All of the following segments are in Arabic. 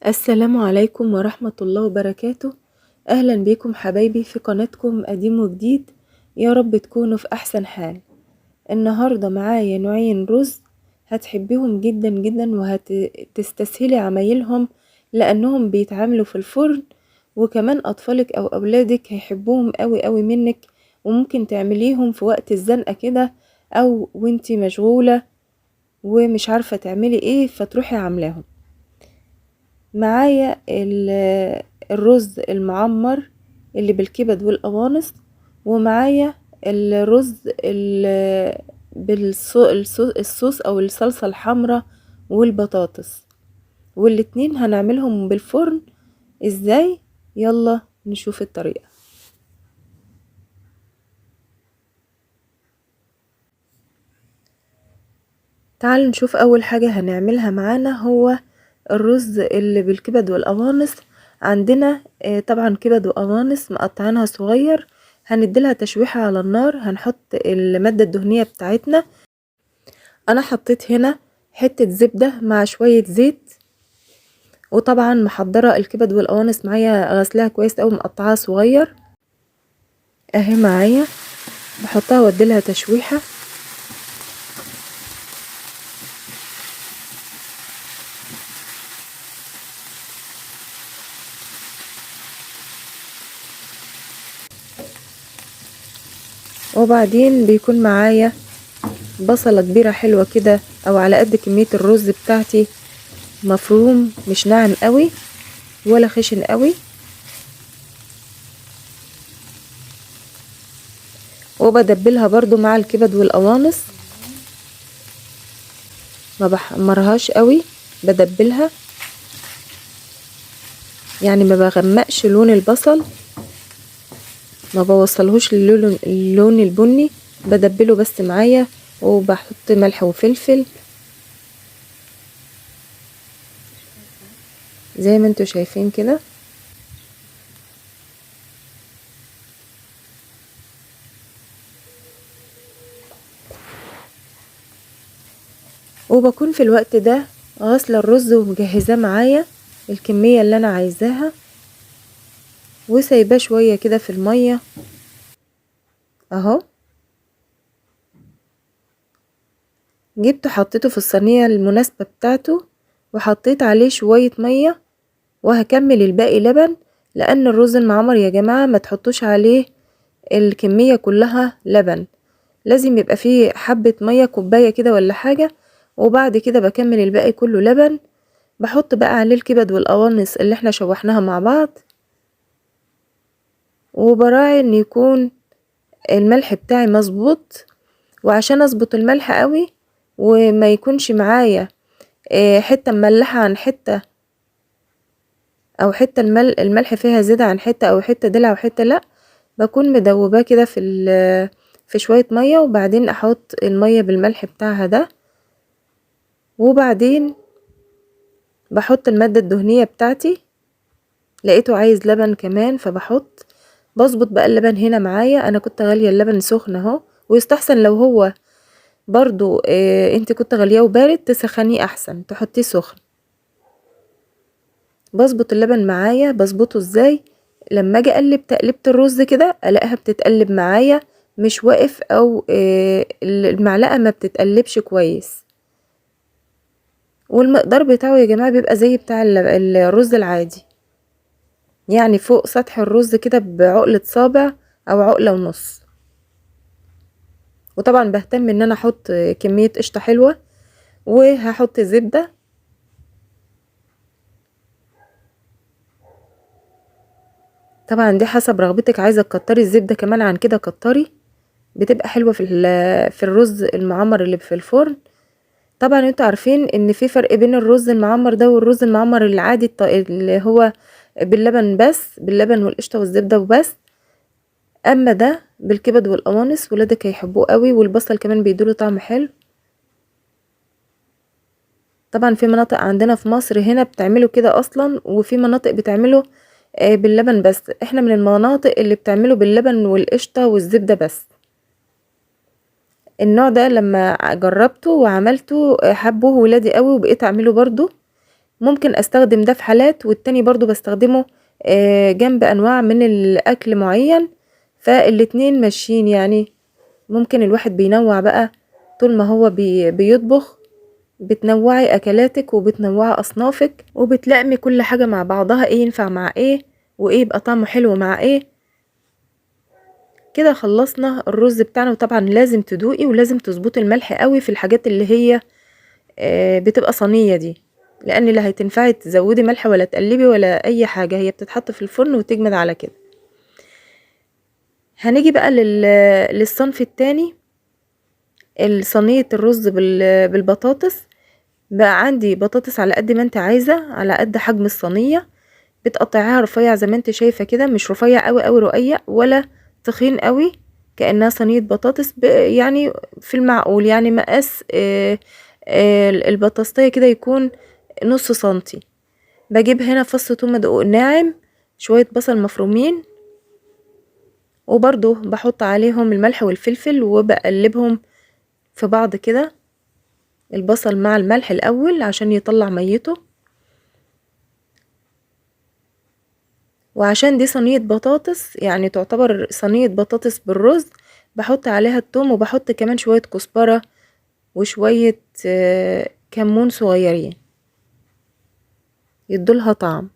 السلام عليكم ورحمة الله وبركاته. أهلا بكم حبايبي في قناتكم قديم وجديد. يا رب تكونوا في أحسن حال. النهاردة معايا نوعين رز هتحبيهم جدا جدا وهتستسهلي عمايلهم لأنهم بيتعاملوا في الفرن، وكمان أطفالك أو أولادك هيحبوهم قوي قوي منك، وممكن تعمليهم في وقت الزنقة كده أو وانتي مشغولة ومش عارفة تعملي ايه فتروحي عاملاهم. معايا الرز المعمر اللي بالكبد والقوانص، ومعايا الرز بالصوص او الصلصة الحمراء والبطاطس، والاتنين هنعملهم بالفرن. ازاي؟ يلا نشوف الطريقة. تعالوا نشوف اول حاجة هنعملها معانا هو الرز اللي بالكبد والقوانص. عندنا طبعا كبد وقوانص مقطعينها صغير، هنديلها تشويحة على النار. هنحط المادة الدهنية بتاعتنا. انا حطيت هنا حتة زبدة مع شوية زيت، وطبعا محضرة الكبد والقوانص معايا غسلها كويس اوي مقطعاها صغير اهي معايا، بحطها واديلها تشويحة. وبعدين بيكون معايا بصلة كبيرة حلوة كده او على قد كمية الرز بتاعتي، مفروم مش ناعم قوي ولا خشن قوي، وبدبلها برضو مع الكبد والقوانص، ما بحمرهاش قوي، بدبلها يعني ما بغمقش لون البصل، ما بوصلهوش اللون البني، بدبله بس معايا. وبحط ملح وفلفل زي ما انتوا شايفين كده. وبكون في الوقت ده غاسله الرز ومجهزاه معايا الكميه اللي انا عايزاها، وسايباه شويه كده في الميه اهو. جبته حطيته في الصينيه المناسبه بتاعته، وحطيت عليه شويه ميه، وهكمل الباقي لبن، لان الرز المعمر يا جماعه ما تحطوش عليه الكميه كلها لبن، لازم يبقى فيه حبه ميه كوبايه كده ولا حاجه، وبعد كده بكمل الباقي كله لبن. بحط بقى عليه الكبد والقوانص اللي احنا شوحناها مع بعض، وبراعي ان يكون الملح بتاعي مظبوط. وعشان اظبط الملح قوي وما يكونش معايا حته مملحه عن حته، او حته الملح فيها زيادة عن حته، او حته دلع وحته لا، بكون مدوباه كده في شويه ميه، وبعدين احط الميه بالملح بتاعها ده، وبعدين بحط الماده الدهنيه بتاعتي. لقيته عايز لبن كمان فبحط، بظبط بقى اللبن هنا معايا. انا كنت غاليه اللبن سخن اهو، ويستحسن لو هو برضو انت كنت غالياه وبارد تسخنيه احسن، تحطيه سخن. بظبط اللبن معايا. بظبطه ازاي؟ لما اجي اقلب تقليبه الرز كده الاقيها بتتقلب معايا، مش واقف، او المعلقه ما بتتقلبش كويس. والمقدار بتاعه يا جماعه بيبقى زي بتاع الرز العادي، يعني فوق سطح الرز كده بعقله صابع او عقله ونص. وطبعا بهتم ان انا احط كميه قشطه حلوه، وهحط زبده. طبعا دي حسب رغبتك، عايزه تكتري الزبده كمان عن كده كتري، بتبقى حلوه في الرز المعمر اللي في الفرن. طبعا انتوا عارفين ان في فرق بين الرز المعمر ده والرز المعمر العادي اللي هو باللبن بس، باللبن والقشطه والزبده وبس. اما ده بالكبد والقوانص ولادك هيحبوه قوي، والبصل كمان بيدوله طعم حلو. طبعا في مناطق عندنا في مصر هنا بتعمله كده اصلا، وفي مناطق بتعمله باللبن بس. احنا من المناطق اللي بتعمله باللبن والقشطه والزبده بس. النوع ده لما جربته وعملته حبوه ولادي قوي، وبقيت اعمله برضو ممكن استخدم ده في حالات، والتاني برضو بستخدمه جنب انواع من الاكل معين، فالاتنين ماشيين يعني. ممكن الواحد بينوع بقى طول ما هو بيطبخ، بتنوعي اكلاتك وبتنوعي اصنافك وبتلائمي كل حاجة مع بعضها، ايه ينفع مع ايه وايه يبقى طعمه حلو مع ايه. كده خلصنا الرز بتاعنا. وطبعا لازم تدوقي ولازم تظبطي الملح قوي في الحاجات اللي هي بتبقى صينية دي، لان لا هتنفعي تزودي ملح ولا تقلبي ولا اي حاجة، هي بتتحط في الفرن وتجمد على كده. هنيجي بقى للصنف التاني، صينية الرز بالبطاطس. بقى عندي بطاطس على قد ما انت عايزة، على قد حجم الصينية، بتقطعيها رفيع زي ما انت شايفة كده، مش رفيع قوي قوي رقيق ولا تخين قوي، كأنها صينية بطاطس يعني في المعقول، يعني مقاس البطاطسية كده يكون نص سنتي. بجيب هنا فص ثوم مدقوق ناعم، شوية بصل مفرومين، وبرضو بحط عليهم الملح والفلفل وبقلبهم في بعض كده، البصل مع الملح الأول عشان يطلع ميته. وعشان دي صينية بطاطس يعني تعتبر صينية بطاطس بالرز، بحط عليها الثوم، وبحط كمان شوية كزبرة وشوية كمون صغيرين يدولها طعم.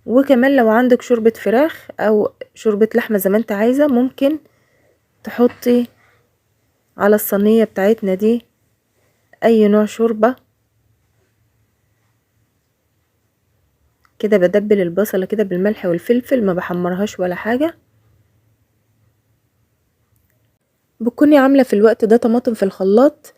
وكمان لو عندك شوربة فراخ او شوربة لحمة زي ما انت عايزة، ممكن تحطي على الصينية بتاعتنا دي اي نوع شوربة كده. بدبل البصلة كده بالملح والفلفل، ما بحمرهاش ولا حاجة. بتكوني عاملة في الوقت ده طماطم في الخلاط،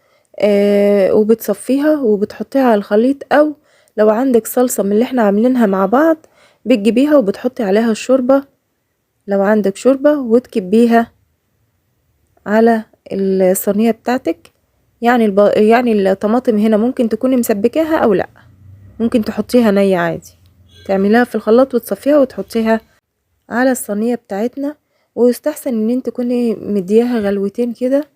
وبتصفيها وبتحطيها على الخليط، او لو عندك صلصة من اللي احنا عاملينها مع بعض بتجيبيها وبتحطي عليها الشوربة، لو عندك شوربة، وتكبيها على الصينية بتاعتك. يعني يعني الطماطم هنا ممكن تكوني مسبكاها او لا، ممكن تحطيها نية عادي، تعمليها في الخلاط وتصفيها وتحطيها على الصينية بتاعتنا. ويستحسن ان انت تكوني مدياها غلوتين كده،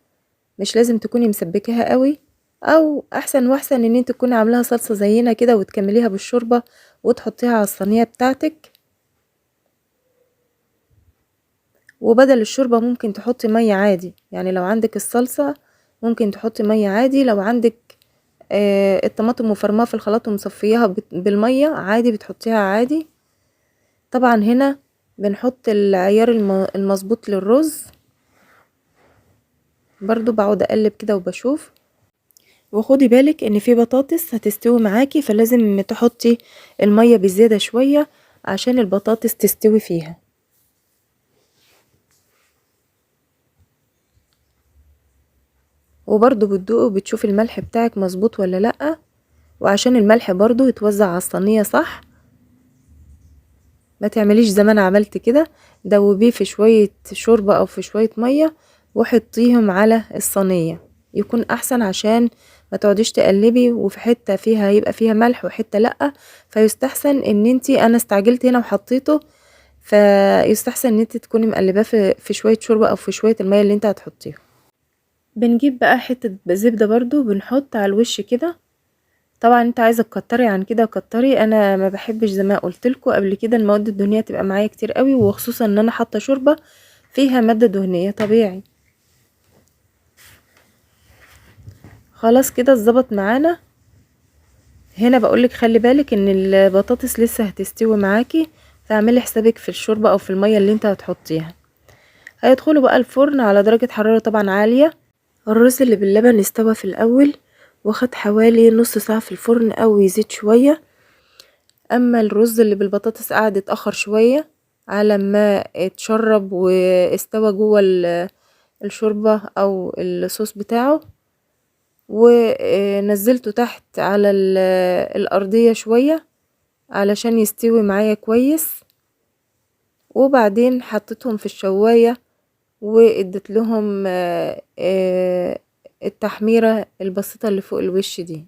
مش لازم تكوني مسبكاها قوي، او احسن واحسن ان انت تكوني عاملاها صلصة زينا كده وتكمليها بالشوربة وتحطيها على الصينية بتاعتك. وبدل الشوربة ممكن تحطي مية عادي، يعني لو عندك الصلصة ممكن تحطي مية عادي، لو عندك الطماطم مفرماه في الخلاط ومصفياها بالمية عادي بتحطيها عادي. طبعا هنا بنحط العيار المظبوط للرز، برضو بقعد اقلب كده وبشوف. وخدي بالك ان في بطاطس هتستوي معاكي، فلازم تحطي المية بزيادة شوية عشان البطاطس تستوي فيها. وبرضو بتدوقي وبتشوفي الملح بتاعك مظبوط ولا لأ، وعشان الملح برضو يتوزع على الصينية صح. ما تعمليش زي ما انا عملت كده، دوبيه في شوية شوربة او في شوية مية وحطيهم على الصينية، يكون احسن عشان ما تقعديش تقلبي وفي حتة فيها يبقى فيها ملح وحتة لأ. فيستحسن ان انتي، انا استعجلت هنا وحطيته، فيستحسن ان انتي تكوني مقلباه في شوية شوربة او في شوية المية اللي انت هتحطيها. بنجيب بقى حتة زبدة برضو بنحط على الوش كده. طبعا انت عايزه تكتري عن كده كتري، انا ما بحبش زي ما قلت لكم قبل كده المواد الدهنيه تبقى معايا كتير قوي، وخصوصا ان انا حاطه شوربه فيها ماده دهنيه طبيعي. خلاص كده اتظبط معانا. هنا بقولك خلي بالك ان البطاطس لسه هتستوي معاكي، فاعملي حسابك في الشوربه او في الميه اللي انت هتحطيها. هيدخلوا بقى الفرن على درجه حراره طبعا عاليه. الرز اللي باللبن استوى في الاول، واخد حوالي نص ساعه في الفرن او يزيد شويه. اما الرز اللي بالبطاطس قعد اتأخر شوية على ما اتشرب واستوى جوه الشوربة او الصوص بتاعه. ونزلته تحت على الارضية شوية علشان يستوي معايا كويس، وبعدين حطيتهم في الشواية واديت لهم التحميرة البسيطة اللي فوق الوش دي.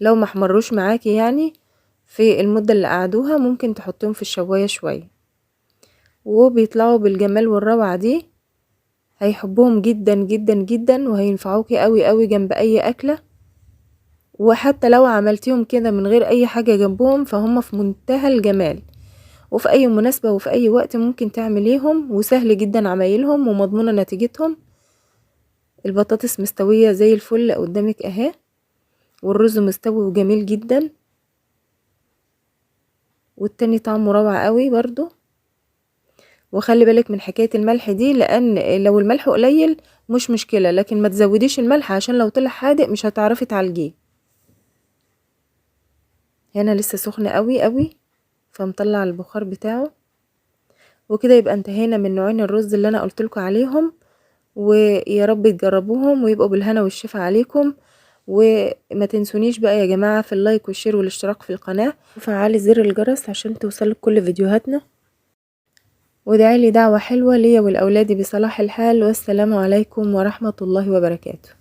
لو ما احمروش معاكي يعني في المدة اللي قعدوها، ممكن تحطيهم في الشواية شوية، وبيطلعوا بالجمال والروعة دي. هيحبوهم جدا جدا جدا، وهينفعوكي قوي قوي جنب اي اكلة. وحتى لو عملتيهم كده من غير اي حاجة جنبهم فهم في منتهى الجمال، وفي اي مناسبة وفي اي وقت ممكن تعمليهم، وسهل جدا عمايلهم ومضمونة نتيجتهم. البطاطس مستوية زي الفل قدامك اهي، والرز مستوي وجميل جدا، والتاني طعمه روعة قوي برضو. وخلي بالك من حكاية الملح دي، لان لو الملح قليل مش مشكلة، لكن ما تزوديش الملح عشان لو طلع حادق مش هتعرفي تعالجيه. هنا لسه سخن قوي قوي، فمطلع البخار بتاعه. وكده يبقى انتهينا من نوعين الرز اللي انا قلتلكوا عليهم، ويا رب تجربوهم ويبقوا بالهنا والشفا عليكم. وما تنسونيش بقى يا جماعة في اللايك والشير والاشتراك في القناة، وفعلي زر الجرس عشان توصلك كل فيديوهاتنا. وادعيلي دعوة حلوة ليا ولأولادي بصلاح الحال. والسلام عليكم ورحمة الله وبركاته.